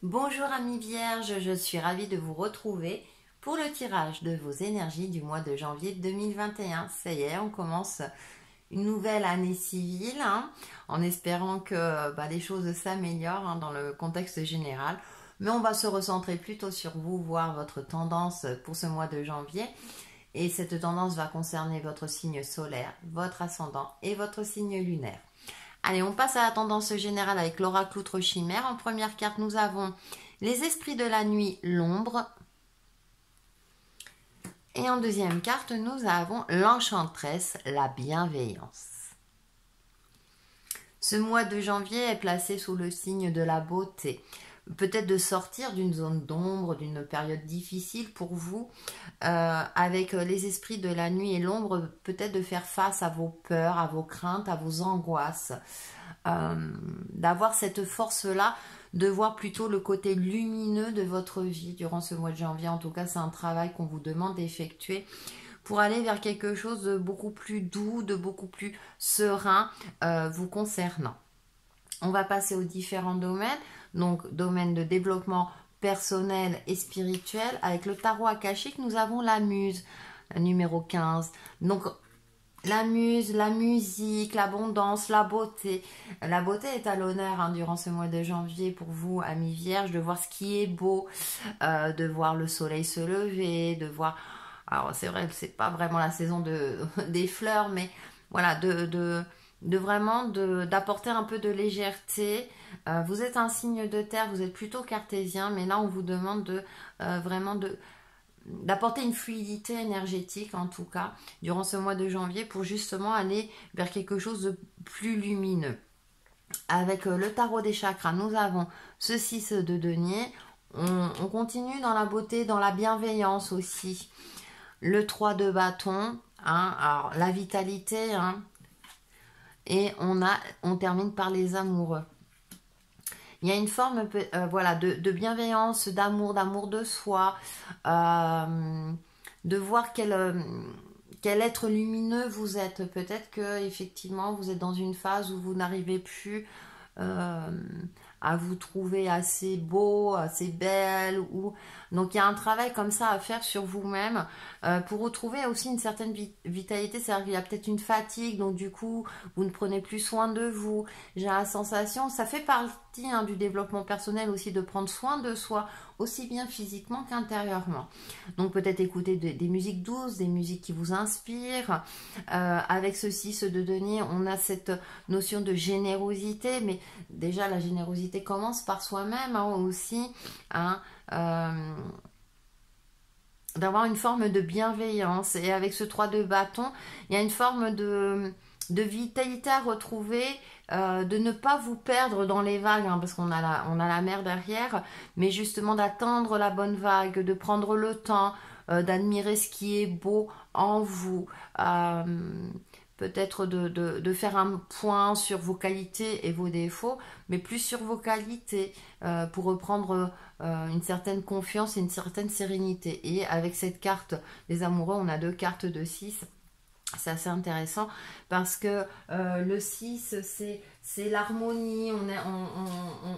Bonjour amis vierges, je suis ravie de vous retrouver pour le tirage de vos énergies du mois de janvier 2021. Ça y est, on commence une nouvelle année civile, en espérant que les choses s'améliorent dans le contexte général. Mais on va se recentrer plutôt sur vous, voir votre tendance pour ce mois de janvier. Et cette tendance va concerner votre signe solaire, votre ascendant et votre signe lunaire. Allez, on passe à la tendance générale avec l'oracle outre chimère. En première carte, nous avons les esprits de la nuit, l'ombre. Et en deuxième carte, nous avons l'enchanteresse, la bienveillance. Ce mois de janvier est placé sous le signe de la beauté. Peut-être de sortir d'une zone d'ombre, d'une période difficile pour vous, avec les esprits de la nuit et l'ombre, peut-être de faire face à vos peurs, à vos craintes, à vos angoisses, d'avoir cette force-là, de voir plutôt le côté lumineux de votre vie durant ce mois de janvier. En tout cas, c'est un travail qu'on vous demande d'effectuer pour aller vers quelque chose de beaucoup plus doux, de beaucoup plus serein vous concernant. On va passer aux différents domaines, donc domaine de développement personnel et spirituel. Avec le tarot akashique, nous avons la muse, la numéro 15. Donc la muse, la musique, l'abondance, la beauté. La beauté est à l'honneur durant ce mois de janvier pour vous, amis vierges, de voir ce qui est beau, de voir le soleil se lever, de voir... Alors c'est vrai que c'est pas vraiment la saison des fleurs, mais voilà, d'apporter un peu de légèreté. Vous êtes un signe de terre, vous êtes plutôt cartésien, mais là on vous demande d'apporter une fluidité énergétique en tout cas durant ce mois de janvier pour justement aller vers quelque chose de plus lumineux. Avec le tarot des chakras, nous avons ce 6 de denier. On continue dans la beauté, dans la bienveillance aussi. Le 3 de bâton, alors la vitalité, et on termine par les amoureux. Il y a une forme de bienveillance, d'amour de soi, de voir quel être lumineux vous êtes. Peut-être que effectivement vous êtes dans une phase où vous n'arrivez plus à vous trouver assez beau, assez belle. Donc il y a un travail comme ça à faire sur vous-même pour retrouver aussi une certaine vitalité. C'est-à-dire qu'il y a peut-être une fatigue, donc du coup vous ne prenez plus soin de vous. J'ai la sensation, ça fait partie du développement personnel aussi, de prendre soin de soi, aussi bien physiquement qu'intérieurement. Donc peut-être écouter des musiques douces, des musiques qui vous inspirent. Avec ce 6 de denier, on a cette notion de générosité, mais déjà la générosité commence par soi-même aussi, d'avoir une forme de bienveillance. Et avec ce 3 de bâton, il y a une forme de vitalité à retrouver, de ne pas vous perdre dans les vagues, parce qu'on a la mer derrière, mais justement d'attendre la bonne vague, de prendre le temps, d'admirer ce qui est beau en vous, peut-être de faire un point sur vos qualités et vos défauts, mais plus sur vos qualités, pour reprendre une certaine confiance et une certaine sérénité. Et avec cette carte des amoureux, on a deux cartes de 6. C'est assez intéressant parce que le 6, c'est l'harmonie.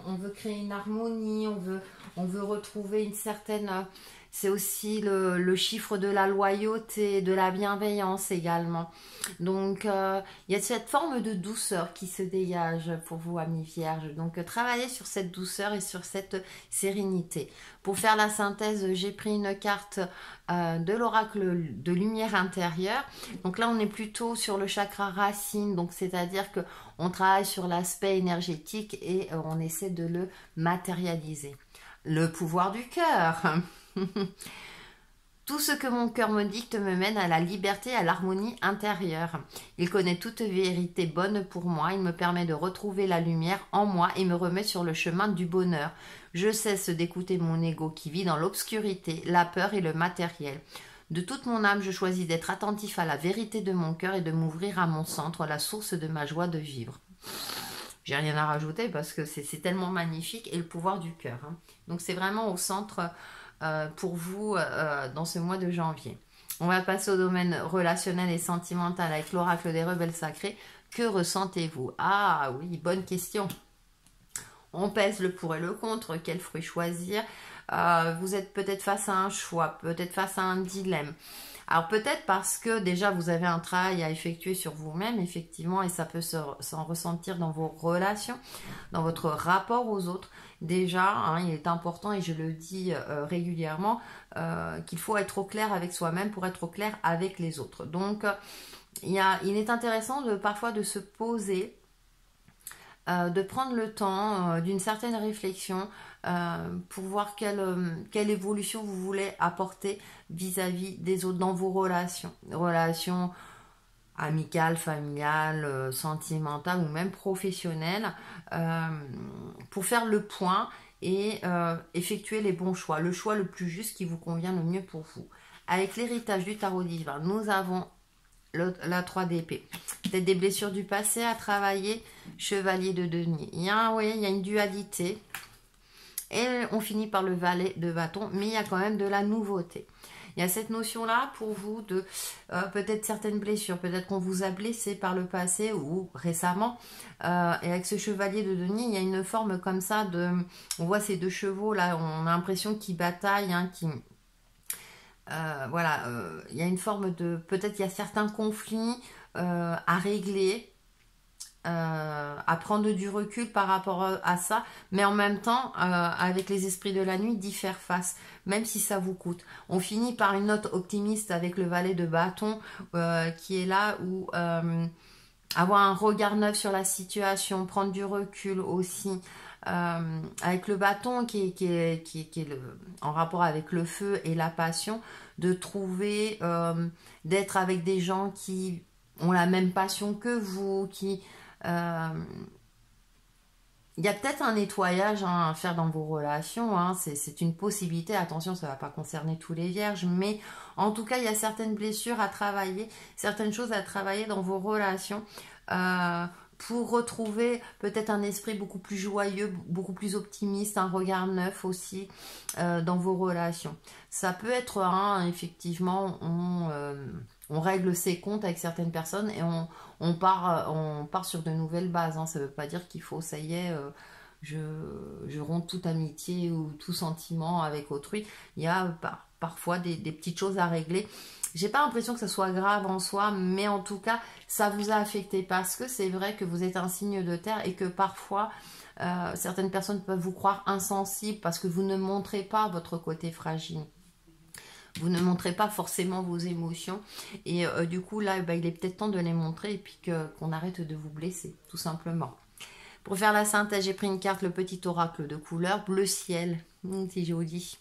On veut créer une harmonie, on veut retrouver une certaine... C'est aussi le chiffre de la loyauté, de la bienveillance également. Donc, il y a cette forme de douceur qui se dégage pour vous, amis vierges. Donc, travaillez sur cette douceur et sur cette sérénité. Pour faire la synthèse, j'ai pris une carte de l'oracle de lumière intérieure. Donc là, on est plutôt sur le chakra racine. Donc, c'est-à-dire qu'on travaille sur l'aspect énergétique et on essaie de le matérialiser. Le pouvoir du cœur. Tout ce que mon cœur me dicte me mène à la liberté, à l'harmonie intérieure. Il connaît toute vérité bonne pour moi. Il me permet de retrouver la lumière en moi et me remet sur le chemin du bonheur. Je cesse d'écouter mon ego qui vit dans l'obscurité, la peur et le matériel. De toute mon âme, je choisis d'être attentif à la vérité de mon cœur et de m'ouvrir à mon centre, la source de ma joie de vivre. J'ai rien à rajouter parce que c'est tellement magnifique. Et le pouvoir du cœur. Donc c'est vraiment au centre... pour vous dans ce mois de janvier. On va passer au domaine relationnel et sentimental avec l'oracle des rebelles sacrés. Que ressentez-vous? Ah oui, bonne question. On pèse le pour et le contre, quel fruit choisir. Vous êtes peut-être face à un choix, peut-être face à un dilemme. Alors peut-être parce que déjà vous avez un travail à effectuer sur vous-même, effectivement, et ça peut s'en ressentir dans vos relations, dans votre rapport aux autres. Déjà, hein, il est important, et je le dis régulièrement, qu'il faut être au clair avec soi-même pour être au clair avec les autres. Donc, il est intéressant parfois de se poser, de prendre le temps d'une certaine réflexion pour voir quelle évolution vous voulez apporter vis-à-vis des autres dans vos relations amicales, familiales, sentimentales ou même professionnelles, pour faire le point et effectuer les bons choix, le choix le plus juste qui vous convient le mieux pour vous. Avec l'héritage du tarot divin, nous avons la 3 d'épée. Peut-être des blessures du passé à travailler, chevalier de denier. Il y a une dualité. Et on finit par le valet de bâton, mais il y a quand même de la nouveauté. Il y a cette notion-là pour vous de peut-être certaines blessures, peut-être qu'on vous a blessé par le passé ou récemment. Et avec ce chevalier de denier, il y a une forme comme ça de... On voit ces deux chevaux là, on a l'impression qu'ils bataillent, hein, voilà, il y a une forme de... Peut-être il y a certains conflits à régler, à prendre du recul par rapport à ça, mais en même temps, avec les esprits de la nuit, d'y faire face, même si ça vous coûte. On finit par une note optimiste avec le valet de bâton qui est là où avoir un regard neuf sur la situation, prendre du recul aussi. Avec le bâton qui est en rapport avec le feu et la passion, de trouver, d'être avec des gens qui ont la même passion que vous, il y a peut-être un nettoyage à faire dans vos relations, hein, c'est une possibilité, attention, ça ne va pas concerner tous les vierges, mais en tout cas, il y a certaines blessures à travailler, certaines choses à travailler dans vos relations, pour retrouver peut-être un esprit beaucoup plus joyeux, beaucoup plus optimiste, un regard neuf aussi dans vos relations. Ça peut être, hein, effectivement, on règle ses comptes avec certaines personnes et on part sur de nouvelles bases. Hein. Ça ne veut pas dire qu'il faut, ça y est, je romps toute amitié ou tout sentiment avec autrui. Il y a parfois des petites choses à régler. J'ai pas l'impression que ça soit grave en soi, mais en tout cas, ça vous a affecté parce que c'est vrai que vous êtes un signe de terre et que parfois, certaines personnes peuvent vous croire insensible parce que vous ne montrez pas votre côté fragile. Vous ne montrez pas forcément vos émotions et du coup là il est peut-être temps de les montrer et puis qu'on arrête de vous blesser tout simplement. Pour faire la synthèse, j'ai pris une carte, le petit oracle de couleur bleu ciel. C'est joli.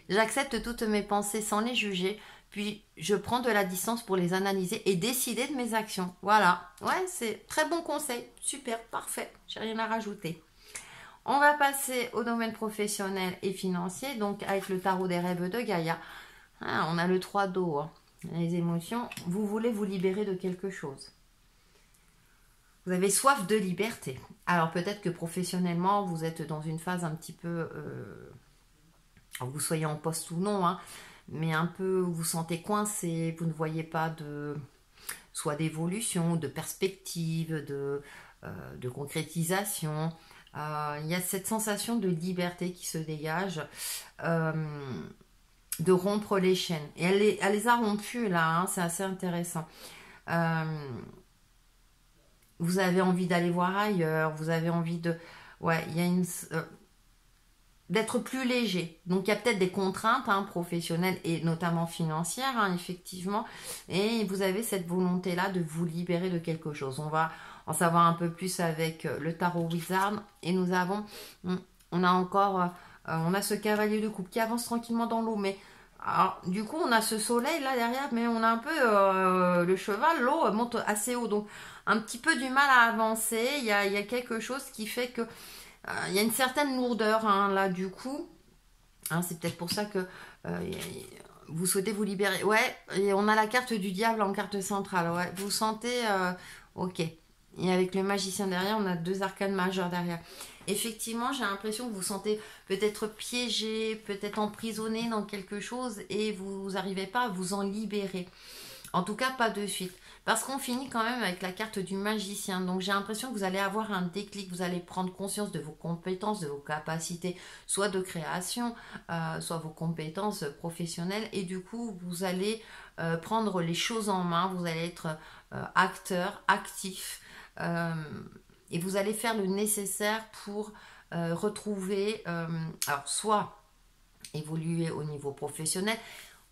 J'accepte toutes mes pensées sans les juger, puis je prends de la distance pour les analyser et décider de mes actions. Voilà, ouais, c'est très bon conseil, super, parfait, j'ai rien à rajouter. On va passer au domaine professionnel et financier, donc avec le tarot des rêves de Gaïa. Ah, on a le 3 d'eau, hein. Les émotions. Vous voulez vous libérer de quelque chose. Vous avez soif de liberté. Alors peut-être que professionnellement, vous êtes dans une phase un petit peu... vous soyez en poste ou non, hein, mais un peu vous sentez coincé, vous ne voyez pas soit d'évolution, de perspective, de concrétisation. Il y a cette sensation de liberté qui se dégage. De rompre les chaînes. Et elle les a rompues là, hein, c'est assez intéressant. Vous avez envie d'aller voir ailleurs, vous avez envie de... Ouais, il y a d'être plus léger. Donc il y a peut-être des contraintes, hein, professionnelles et notamment financières, hein, effectivement. Et vous avez cette volonté-là de vous libérer de quelque chose. On va en savoir un peu plus avec le tarot Wizard. Et nous avons... On a encore... on a ce cavalier de coupe qui avance tranquillement dans l'eau, mais alors, du coup on a ce soleil là derrière, mais on a un peu le cheval, l'eau monte assez haut, donc un petit peu du mal à avancer. Il y a quelque chose qui fait que il y a une certaine lourdeur, hein, là du coup, hein, c'est peut-être pour ça que vous souhaitez vous libérer. Ouais, et on a la carte du diable en carte centrale, ouais, vous sentez, ok. Et avec le magicien derrière, on a 2 arcanes majeures derrière. Effectivement, j'ai l'impression que vous vous sentez peut-être piégé, peut-être emprisonné dans quelque chose et vous n'arrivez pas à vous en libérer. En tout cas, pas de suite. Parce qu'on finit quand même avec la carte du magicien. Donc j'ai l'impression que vous allez avoir un déclic, vous allez prendre conscience de vos compétences, de vos capacités, soit de création, soit vos compétences professionnelles. Et du coup, vous allez prendre les choses en main, vous allez être acteur, actif. Et vous allez faire le nécessaire pour retrouver, alors soit évoluer au niveau professionnel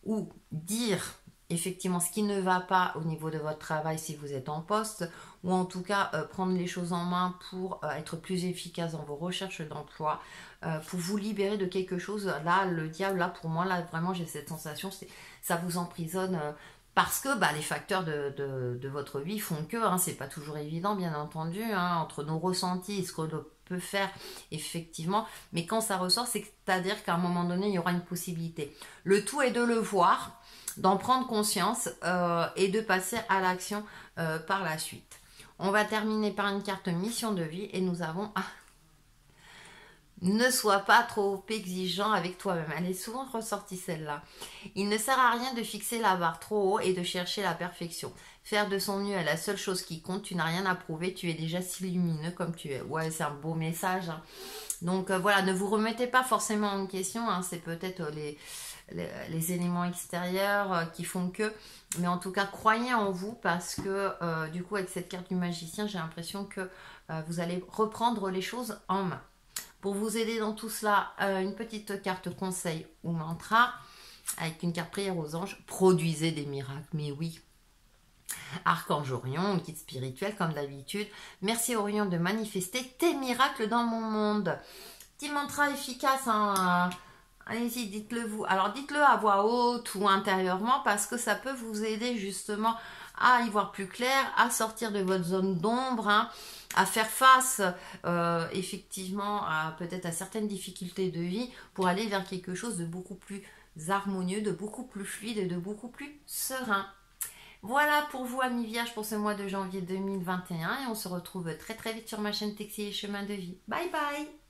ou dire effectivement ce qui ne va pas au niveau de votre travail si vous êtes en poste, ou en tout cas prendre les choses en main pour être plus efficace dans vos recherches d'emploi, pour vous libérer de quelque chose. Là, le diable, là pour moi, là vraiment j'ai cette sensation, ça vous emprisonne. Parce que les facteurs de votre vie font que, c'est pas toujours évident bien entendu, entre nos ressentis et ce qu'on peut faire effectivement, mais quand ça ressort, c'est-à-dire qu'à un moment donné, il y aura une possibilité. Le tout est de le voir, d'en prendre conscience et de passer à l'action par la suite. On va terminer par une carte mission de vie et nous avons... Ne sois pas trop exigeant avec toi-même. Elle est souvent ressortie celle-là. Il ne sert à rien de fixer la barre trop haut et de chercher la perfection. Faire de son mieux est la seule chose qui compte. Tu n'as rien à prouver. Tu es déjà si lumineux comme tu es. Ouais, c'est un beau message. Donc voilà, ne vous remettez pas forcément en question. C'est peut-être les éléments extérieurs qui font que. Mais en tout cas, croyez en vous parce que du coup, avec cette carte du magicien, j'ai l'impression que vous allez reprendre les choses en main. Pour vous aider dans tout cela, une petite carte conseil ou mantra avec une carte prière aux anges. Produisez des miracles, mais oui. Archange Orion, guide spirituel comme d'habitude. Merci Orion de manifester tes miracles dans mon monde. Petit mantra efficace, allez-y, dites-le vous. Alors dites-le à voix haute ou intérieurement parce que ça peut vous aider justement à y voir plus clair, à sortir de votre zone d'ombre, à faire face effectivement peut-être à certaines difficultés de vie pour aller vers quelque chose de beaucoup plus harmonieux, de beaucoup plus fluide et de beaucoup plus serein. Voilà pour vous amis vierges pour ce mois de janvier 2021 et on se retrouve très très vite sur ma chaîne Textile et Chemin de Vie. Bye bye.